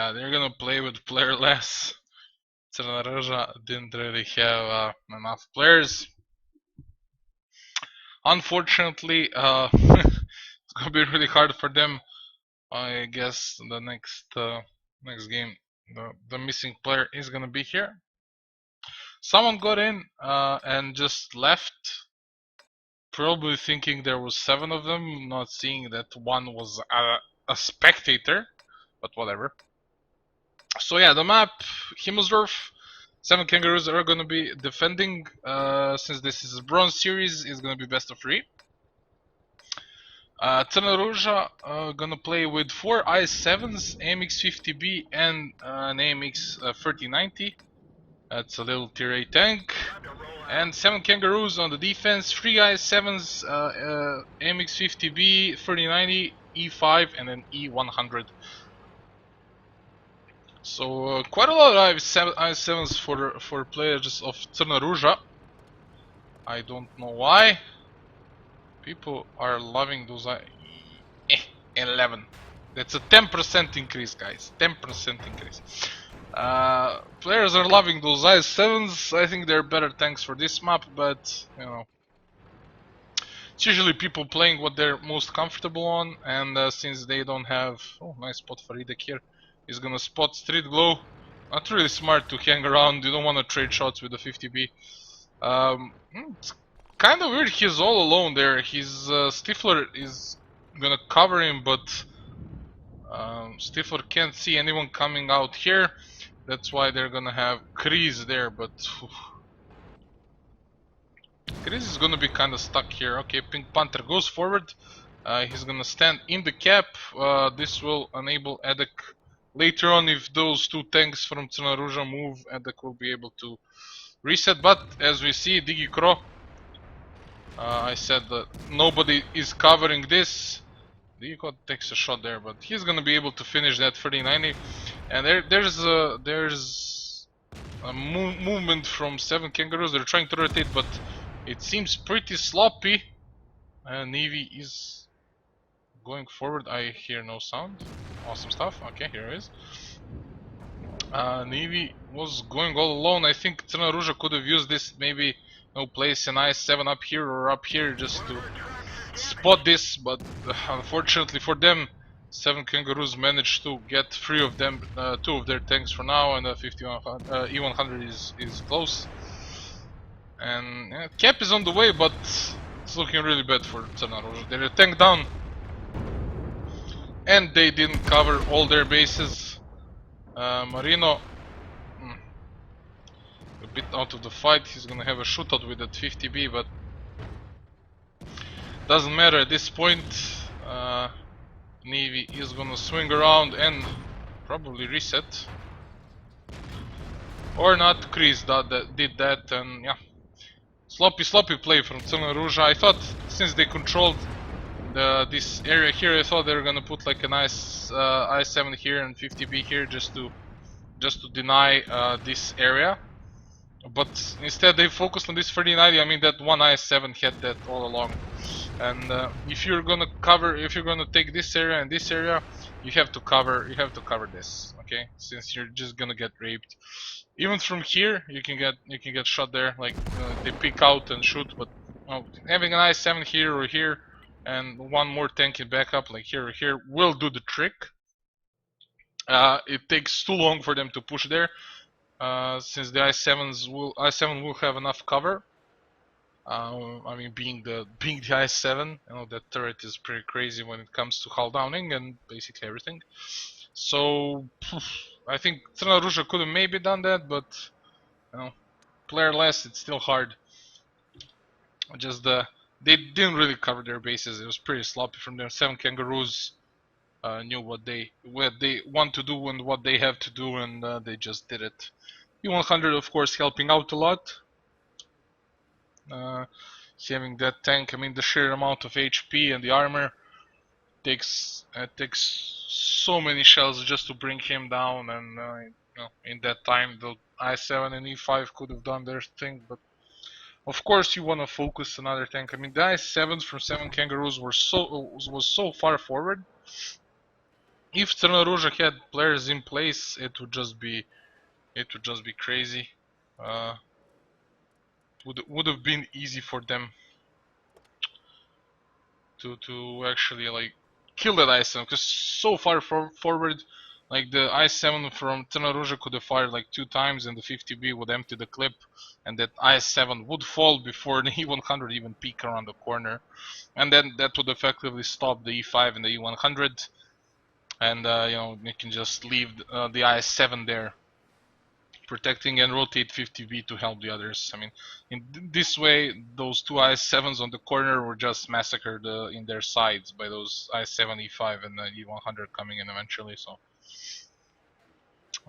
Yeah, they're gonna play with player less. Crna Ruza didn't really have enough players. Unfortunately, it's gonna be really hard for them. I guess the next game, the missing player is gonna be here. Someone got in and just left, probably thinking there was 7 of them, not seeing that one was a spectator, but whatever. So yeah, the map, Himmelsdorf, 7 Kangaroos are gonna be defending. Since this is a bronze series, it's gonna be best of 3. Crna Ruza gonna play with 4 i7s, AMX-50B and an AMX 3090. That's a little tier 8 tank. And 7 Kangaroos on the defense, 3 i7s, AMX-50B, 3090, E5 and then E100. So quite a lot of i7s for players of Crna Ruza. I don't know why. People are loving those 11. That's a 10% increase, guys. 10% increase. Players are loving those i7s. I think they're better tanks for this map, but you know, it's usually people playing what they're most comfortable on, and since they don't have... Oh, nice spot for Idek here. He's gonna spot Street Glow. Not really smart to hang around, you don't want to trade shots with the 50B. It's kind of weird he's all alone there. His Stifler is gonna cover him, but Stifler can't see anyone coming out here. That's why they're gonna have Kreese there, but... Kreese is gonna be kinda stuck here. Okay, Pink Panther goes forward. He's gonna stand in the cap. This will enable Edek. Later on, if those 2 tanks from Crna Ruza move, Edek will be able to reset. But as we see, Digi Crow, I said that nobody is covering this. Digi Crow takes a shot there, but he's gonna be able to finish that 3090. And there's a movement from 7 Kangaroos. They're trying to rotate, but it seems pretty sloppy. Navy is going forward. I hear no sound. Awesome stuff. Okay, here it is. Navy was going all alone. I think Crna Ruza could have used this, maybe place an i7 up here or up here just to spot this, but unfortunately for them, 7 Kangaroos managed to get 3 of them, 2 of their tanks for now, and E100 is close. And cap is on the way, but it's looking really bad for Crna Ruza. They're tank down, and they didn't cover all their bases. Marino a bit out of the fight. He's gonna have a shootout with that 50B, but doesn't matter at this point. Navy is gonna swing around and probably reset, or not. Kreese did that, and yeah, sloppy play from Crna Ruza. I thought since they controlled this area here, I thought they were gonna put like a nice i7 here and 50B here just to deny this area. But instead they focused on this 3090. I mean, that one i7 had that all along. And if you're gonna take this area and this area, you have to cover this, okay? Since you're just gonna get raped. Even from here, you can get shot there. Like they pick out and shoot, but having an i7 here or here and one more tank in backup, like here or here, will do the trick. It takes too long for them to push there. Since the i7 will have enough cover. I mean, being the i7, you know, that turret is pretty crazy when it comes to hull downing and basically everything. So I think Crna Ruza could have maybe done that, but you know, player less, it's still hard. Just they didn't really cover their bases. It was pretty sloppy from them. 7 Kangaroos knew what they want to do and what they have to do, and they just did it. E100, of course, helping out a lot. Having that tank, I mean, the sheer amount of HP and the armor takes so many shells just to bring him down, and you know, in that time the i7 and E5 could have done their thing, but of course you want to focus another tank. I mean, the i7s from 7 Kangaroos was so far forward If Crna Ruza had players in place, it would just be crazy. Would have been easy for them to actually like kill that i7, because so far forward, like the i7 from Crna Ruza could have fired like 2 times and the 50B would empty the clip, and that i7 would fall before the E100 even peek around the corner, and then that would effectively stop the E5 and the E100, and you know, you can just leave the i7 there protecting and rotate 50B to help the others. I mean, in this way, those two i7s on the corner were just massacred in their sides by those i7, e5, and e100 coming in eventually. So,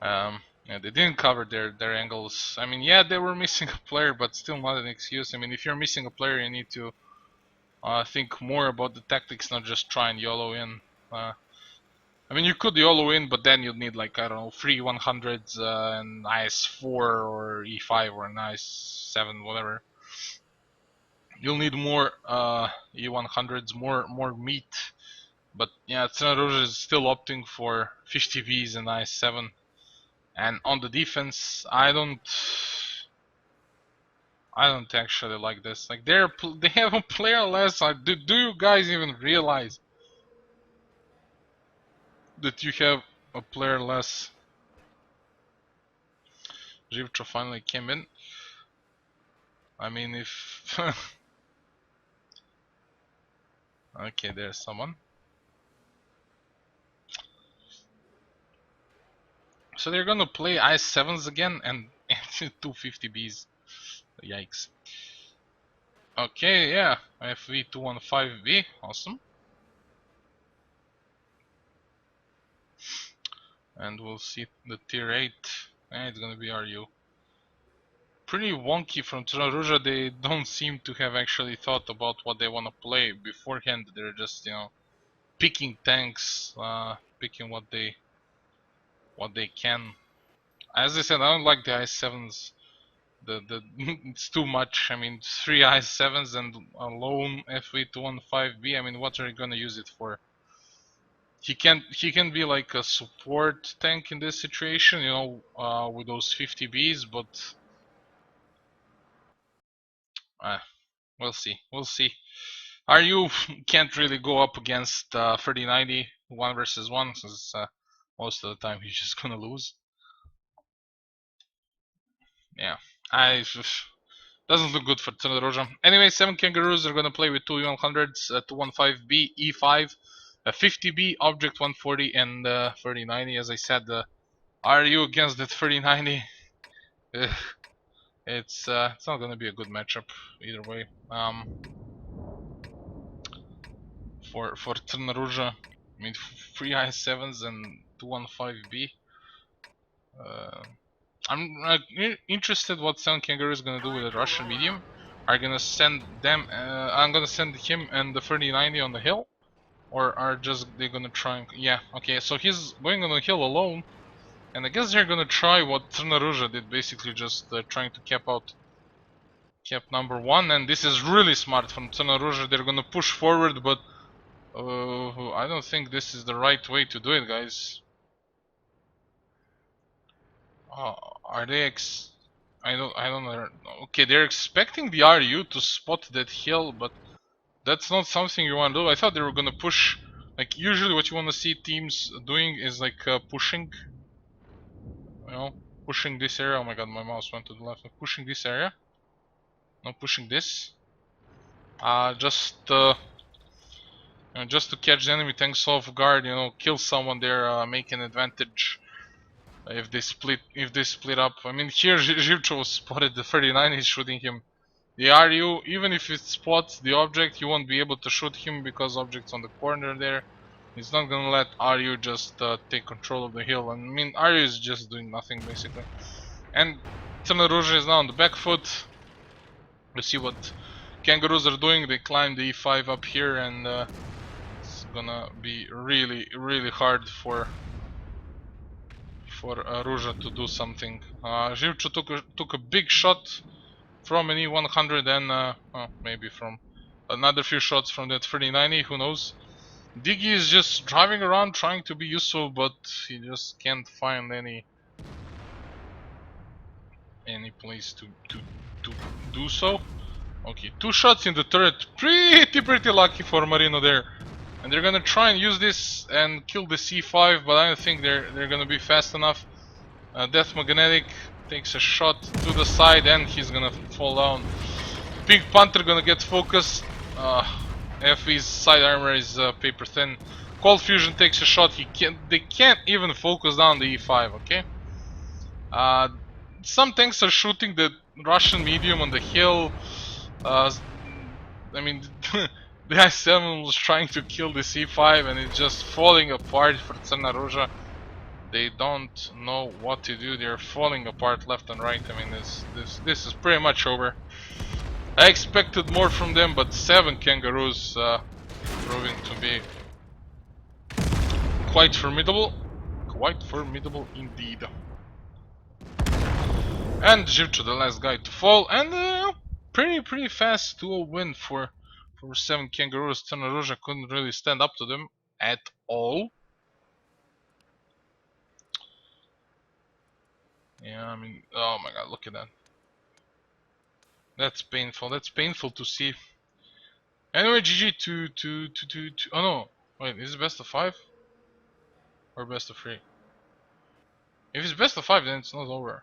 yeah, they didn't cover their angles. I mean, yeah, they were missing a player, but still not an excuse. I mean, if you're missing a player, you need to think more about the tactics, not just try and YOLO in. I mean, you could YOLO in, but then you'd need like, I don't know, 3 100s and IS4 or E5 or an IS7, whatever. You'll need more E100s, more meat. But yeah, Crna Ruza is still opting for 50Vs and IS7. And on the defense, I don't actually like this. Like they have a player less. Do you guys even realize that you have a player less? Živčo finally came in. I mean, if okay, there's someone. So they're gonna play i7s again and 250Bs. Yikes. Okay, yeah, FV215B, awesome. And we'll see the tier 8. It's gonna be RU. Pretty wonky from Crna Ruza. They don't seem to have actually thought about what they want to play beforehand. They're just, you know, picking tanks, picking what they can. As I said, I don't like the i7s. It's too much. I mean, 3 i7s and a lone FV215B. I mean, what are you gonna use it for? He can be like a support tank in this situation, you know, with those 50Bs, but we'll see. We'll see. RU can't really go up against 3090 1 versus 1, since most of the time he's just gonna lose. Yeah, doesn't look good for Crna Ruza. Anyway, 7 Kangaroos are gonna play with 2 E100s, 215B, E5, a 50B, Object 140, and 3090. As I said, RU against the 3090. It's not gonna be a good matchup either way. For Crna Ruza, I mean, 3 i7s and 215B. I'm interested what 7 Kangaroo is gonna do with the Russian medium. Are gonna send them? I'm gonna send him and the 3090 on the hill, or are just they gonna try? And, yeah, okay. So he's going on the hill alone, and I guess they're gonna try what Crna Ruza did, basically just trying to cap number 1. And this is really smart from Crna Ruza. They're gonna push forward, but I don't think this is the right way to do it, guys. Are they I don't know. Okay, they're expecting the RU to spot that hill, but that's not something you want to do. I thought they were gonna push. Like, usually what you want to see teams doing is like pushing, you know, pushing this area. Oh my god, my mouse went to the left. Pushing this area, not pushing this. Just you know, just to catch the enemy tanks off guard. You know, kill someone there, make an advantage. If they split up. I mean, here Živčo spotted the 39. He's shooting him. The RU, even if it spots the object, you won't be able to shoot him because object's on the corner there. He's not gonna let RU just take control of the hill. And I mean, RU is just doing nothing basically. And Crna Ruza is now on the back foot. Let's see what Kangaroos are doing. They climb the E5 up here, and it's gonna be really hard for Ruza to do something. Živčo took a big shot from an E100 and maybe from another few shots from that 3090, who knows. Diggy is just driving around trying to be useful, but he just can't find any place to do so. Okay, 2 shots in the turret. Pretty lucky for Marino there. And they're gonna try and use this and kill the C5, but I don't think they're gonna be fast enough. Death Magnetic takes a shot to the side and he's gonna fall down. Pink Panther gonna get focused. FV's side armor is paper thin. Cold Fusion takes a shot. They can't even focus down the E5. Okay. Some tanks are shooting the Russian medium on the hill. I mean, the I-7 was trying to kill the C5 and it's just falling apart for Crna Ruza. They don't know what to do. They're falling apart left and right. I mean, this is pretty much over. I expected more from them, but 7 Kangaroos proving to be quite formidable. Quite formidable indeed. And Jivcho, the last guy to fall, and pretty fast 2-0 win for 7 Kangaroos. Crna Ruza couldn't really stand up to them at all. Yeah, I mean, oh my god, look at that. That's painful. That's painful to see. Anyway, GG to oh no, wait, is it best of 5 or best of 3? If it's best of 5, then it's not over.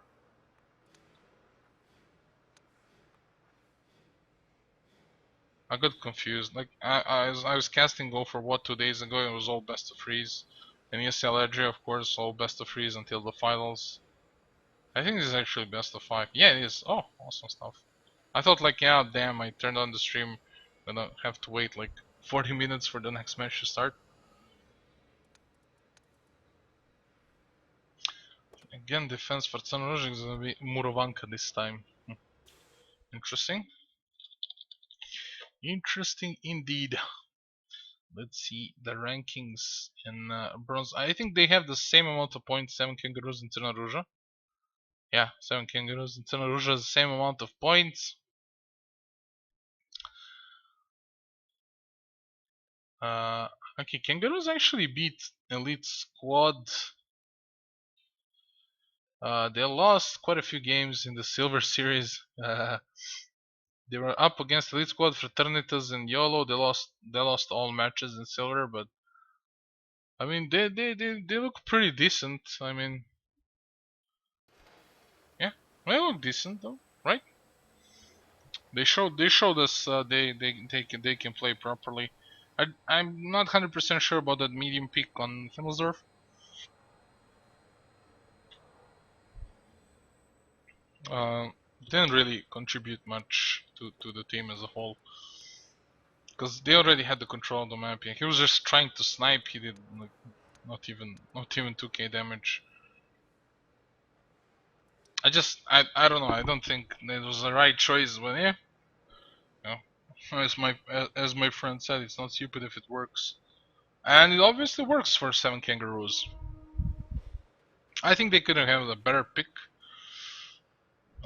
I got confused. Like I was casting Go for what 2 days ago. It was all best of 3s, and ESL Edge, of course, all best of 3s until the finals. I think this is actually best of 5. Yeah, it is. Oh, awesome stuff. I thought like, yeah, damn, I turned on the stream, gonna have to wait like 40 minutes for the next match to start. Again, defense for Crna Ruza is gonna be Murovanka this time. Interesting. Interesting indeed. Let's see the rankings in bronze. I think they have the same amount of points, 7 Kangaroos and Crna Ruza. Yeah, 7 Kangaroos and Crna Ruza has the same amount of points. Okay, Kangaroos actually beat Elite Squad. They lost quite a few games in the Silver Series. They were up against Elite Squad, Fraternitas, and YOLO. They lost all matches in Silver, but I mean they look pretty decent. I mean, yeah, they look decent though, right? They showed us they can play properly. I'm not 100% sure about that medium pick on Himmelsdorf. Didn't really contribute much to the team as a whole, because they already had the control of the map. Yeah, he was just trying to snipe. He did like not even 2k damage. I don't know. I don't think it was the right choice. But yeah, you know, as my friend said, it's not stupid if it works, and it obviously works for 7 Kangaroos. I think they could have a better pick,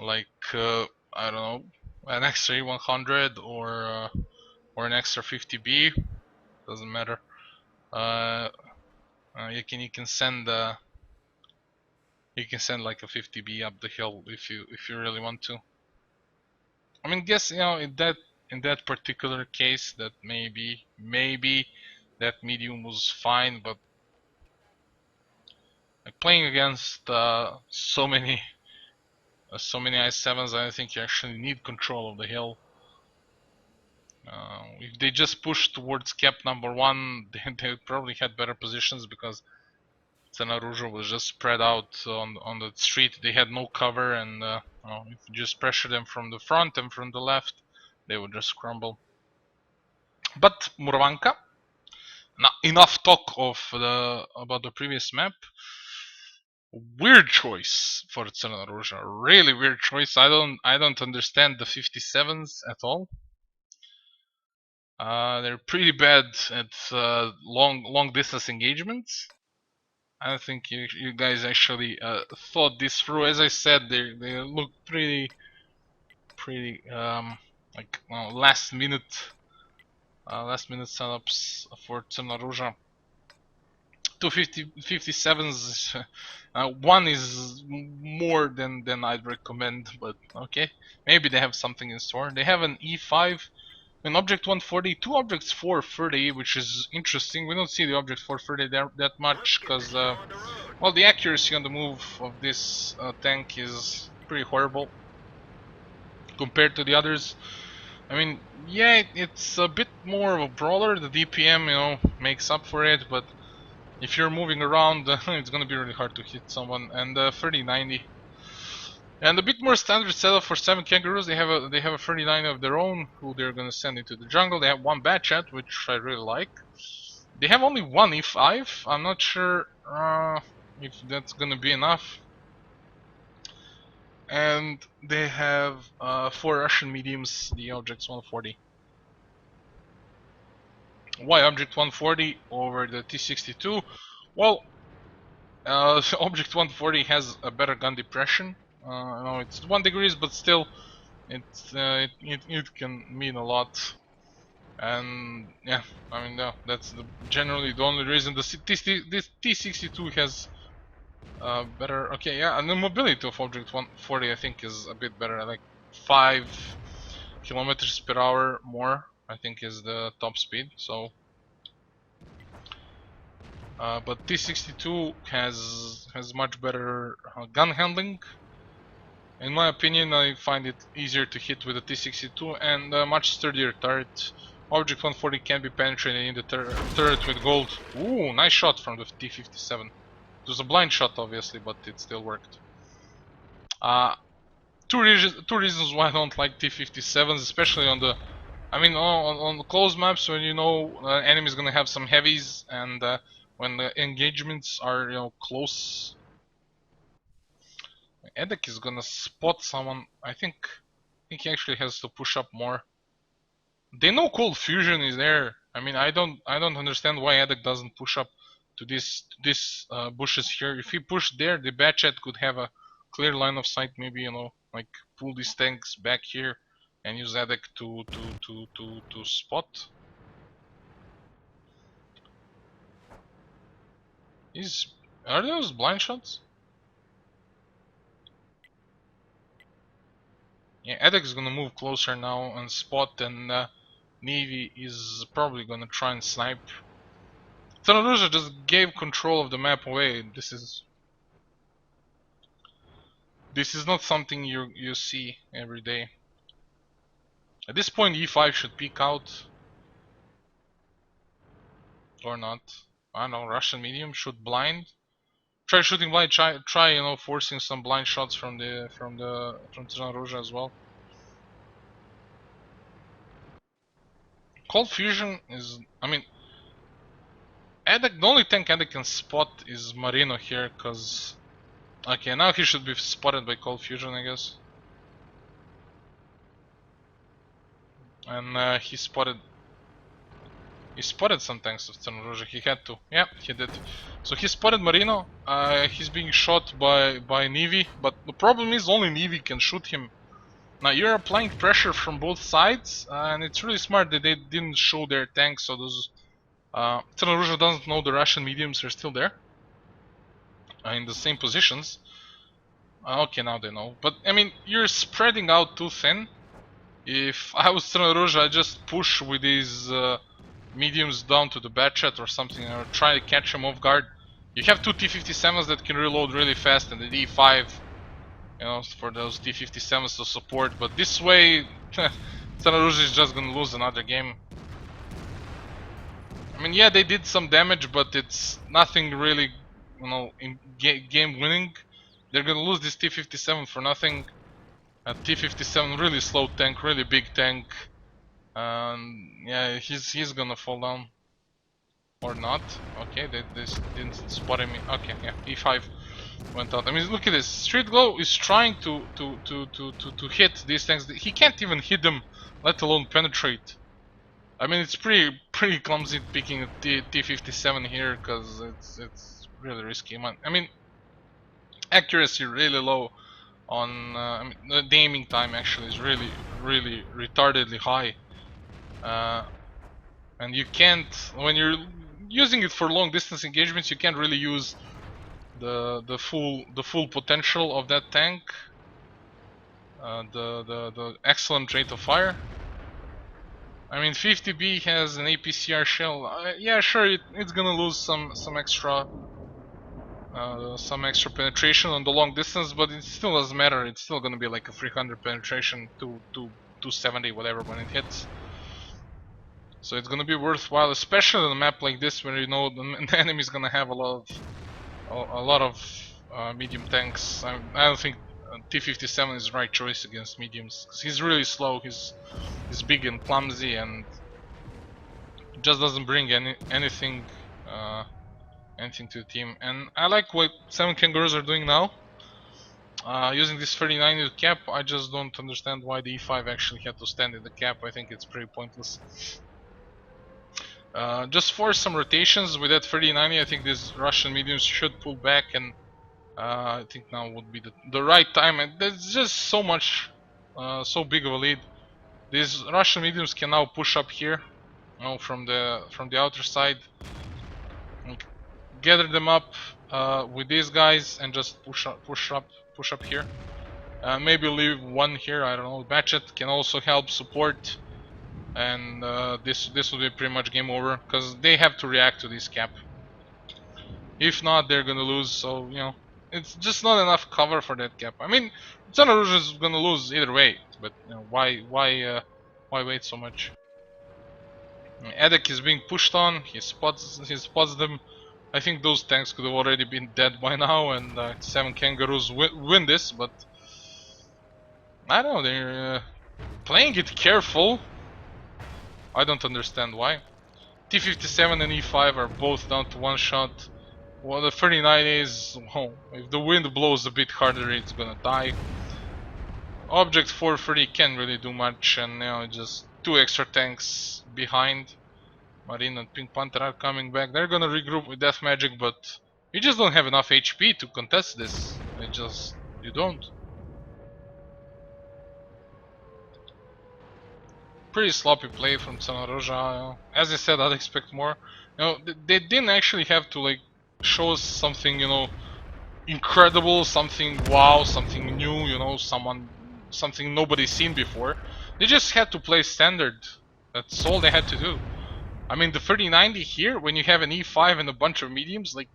like I don't know, an extra 100 or an extra 50B. Doesn't matter. You can send like a 50B up the hill if you really want to. I mean, guess in that particular case that maybe that medium was fine, but like playing against so many I7s, I think you actually need control of the hill. If they just pushed towards cap number 1, they probably had better positions, because Crna Ruza was just spread out on the street. They had no cover, and if you just pressure them from the front and from the left, they would just crumble. But Murvanka, now enough talk about the previous map. Weird choice for Crna Ruza. Really weird choice. I don't understand the 57s at all. They're pretty bad at long distance engagements. I don't think you guys actually thought this through. As I said, they look pretty like last minute Last minute setups for Crna Ruza. 257s, one is more than I'd recommend, but okay. Maybe they have something in store. They have an E5, an object 140, two objects 430, which is interesting. We don't see the object 430 there that much because, well, the accuracy on the move of this tank is pretty horrible compared to the others. I mean, yeah, it's a bit more of a brawler. The DPM, you know, makes up for it, but if you're moving around, it's gonna be really hard to hit someone. And 3090, and a bit more standard setup for 7 Kangaroos. They have a 3090 of their own, who they're gonna send into the jungle. They have one bad chat, which I really like. They have only one E5. I'm not sure if that's gonna be enough. And they have 4 Russian mediums. The object's 140. Why object 140 over the T62? Well, object 140 has a better gun depression. You know, it's 1 degrees, but still, it can mean a lot. And yeah, I mean, that's generally the only reason. This T62 has better. Okay, yeah, and the mobility of object 140 I think is a bit better. Like 5 kilometers per hour more, I think, is the top speed. So. But T62 has much better gun handling. In my opinion, I find it easier to hit with the T62 and a much sturdier turret. Object 140 can be penetrated in the turret with gold. Ooh, nice shot from the T57. It was a blind shot, obviously, but it still worked. Two reasons why I don't like T57s, especially on the, I mean, on the closed maps, when you know enemy's gonna have some heavies, and when the engagements are, you know, close. Edek is gonna spot someone. I think he actually has to push up more. They know cold fusion is there. I mean, I don't understand why Edek doesn't push up to this bushes here. If he pushed there, the bad chat could have a clear line of sight. Maybe, you know, like pull these tanks back here and use Edek to spot. Are those blind shots? Yeah, Edek is gonna move closer now and spot, and Navy is probably gonna try and snipe. Crna Ruza just gave control of the map away. This is not something you see every day. At this point, E5 should peek out, or not. I don't know. Russian medium should blind. Try shooting blind. Try, you know, forcing some blind shots from Crna Ruza as well. Cold fusion is, I mean, Edek, the only tank Edek can spot is Marino here, cause okay, now he should be spotted by cold fusion, I guess. And he spotted some tanks of Crna Ruza. He had to. Yeah, he did. So he spotted Marino. He's being shot by Navy, but the problem is only Navy can shoot him. Now you're applying pressure from both sides, and it's really smart that they didn't show their tanks, so those Crna Ruza doesn't know the Russian mediums are still there in the same positions. Okay, now they know. But I mean, you're spreading out too thin. If I was Crna Ruza, I'd just push with these mediums down to the bad chat or something, or try to catch them off guard. You have two T57s that can reload really fast, and the D5, you know, for those T57s to support. But this way, Crna Ruza is just gonna lose another game. I mean, yeah, they did some damage, but it's nothing really, you know, in game winning. They're gonna lose this T57 for nothing. A T57 really slow tank, really big tank. Yeah, he's gonna fall down. Or not. Okay, they didn't spot him. Okay, yeah, E5 went out. I mean, look at this. Street Glow is trying to hit these tanks. He can't even hit them, let alone penetrate. I mean, it's pretty clumsy picking a T57 here, because it's really risky, man. I mean, accuracy really low on I mean, the aiming time actually is really retardedly high. and you can't, when you're using it for long distance engagements, you can't really use the full potential of that tank, the excellent rate of fire. I mean, 50B has an APCR shell. Yeah, sure, it's gonna lose some extra penetration on the long distance, but it still doesn't matter. It's still gonna be like a 300 penetration to 270 whatever when it hits. So it's gonna be worthwhile, especially on a map like this where you know the enemy is gonna have a lot of medium tanks. I don't think T-57 is the right choice against mediums because he's really slow. He's big and clumsy and just doesn't bring anything to the team. And I like what 7 Kangaroos are doing now. Using this 39 cap, I just don't understand why the E5 actually had to stand in the cap. I think it's pretty pointless. Just force some rotations with that 3090. I think these Russian mediums should pull back, and I think now would be the right time. And there's just so much, so big of a lead. These Russian mediums can now push up here, you know, from the outer side, gather them up with these guys, and just push up here. Maybe leave one here. I don't know. Batchet can also help support. And this will be pretty much game over because they have to react to this cap. If not, they're gonna lose. So you know, it's just not enough cover for that cap. I mean, Crna Ruza is gonna lose either way, but you know, why wait so much? Edek is being pushed on. He spots them. I think those tanks could have already been dead by now, and 7 Kangaroos win this. But I don't know. They're playing it careful. I don't understand why. T-57 and E5 are both down to one shot. Well, the 39 is, well, if the wind blows a bit harder, it's gonna die. Object 430 can't really do much, and you know, just 2 extra tanks behind. Marine and Pink Panther are coming back. They're gonna regroup with Death Magic, but you just don't have enough HP to contest this. You don't. Pretty sloppy play from Crna Ruza. As I said, I'd expect more. You know, they didn't actually have to like show us something, you know, incredible, something wow, something new, you know, something nobody's seen before. They just had to play standard. That's all they had to do. I mean, the 3090 here, when you have an E5 and a bunch of mediums, like,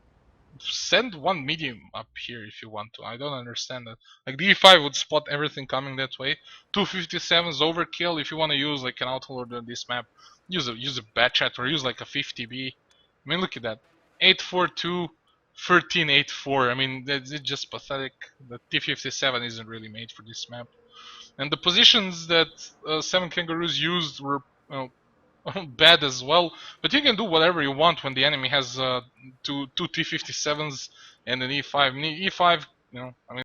send one medium up here if you want to. I don't understand that. Like, the E5 would spot everything coming that way. 257's overkill. If you want to use like an outlord on this map, use a Batchat or use like a 50B. I mean, look at that. 842, 1384. I mean, it's just pathetic. The T57 isn't really made for this map. And the positions that 7 Kangaroos used were, you know, bad as well, but you can do whatever you want when the enemy has two T-57s and an E5. E5, you know, I mean,